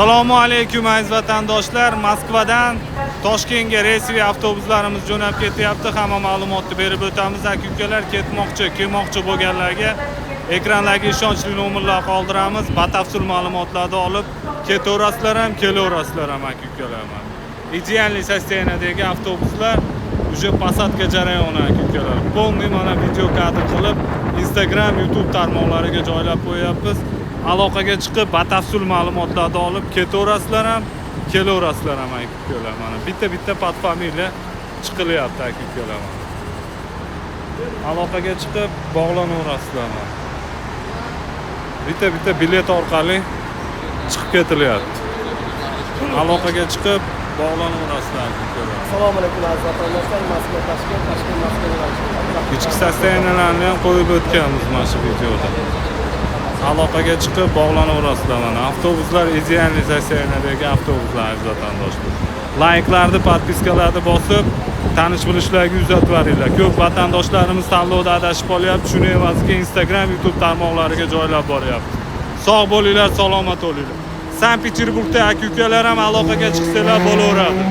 Assalomu alaykum aziz vatandoshlar. Moskvadan Toshkentga reysiy avtobuslarimiz jo'nab ketyapti. Hamma ma'lumotni berib o'tamiz. Aka-ukalar kelmoqchi bo'lganlarga ekrandagi ishonchli nomerlar qoldiramiz. Batafsil ma'lumotlarni olib ketaverasizlar ham, kelaverasizlar ham aka-ukalar. Idealniy sostoyaniyadagi avtobuslar уже посадка jarayoni aka-ukalar. Полный mana video kadr qilib Instagram, YouTube tarmoqlariga joylab qo'yapmiz. Aloqaga chiqib batafsil ma'lumotlarni olib ketaverasizlar ham, kelaverasizlar ham aka-ukalar. Mana bitta podfamiliya chiqilyapti aka-ukalar. Aloqaga chiqib bog'lanaverasizlar. Bitta bilet orqali chiqib ketilyapti. Aloqaga chiqib bog'lanaverasizlar aka-ukalar. Assalomu alaykum aziz vatandoshlar. Moskva, Toshkent Moskva yo'nalishi. Ichki sostoyaniyalarni ham qo'yib o'tganmiz mana shu videoda. Aloqaga chiqib bog'lanaverasizlar mana. Avtobuslar idealniy sostoyaniyadagi avtobuslar aziz vatandoshlar. Layklarni, podpiskalarni bosib, tanish bilishlarga uzatib boringlar. Ko'p vatandoshlarimiz tanlovda adashib qolyapti. Shuning evaziga Instagram, YouTube tarmoqlariga joylab boryapti. Sog' bo'linglar, salomat bo'linglar. Sankt-Peterburgda aka-ukalar ham aloqaga chiqsalar bo'laveradi.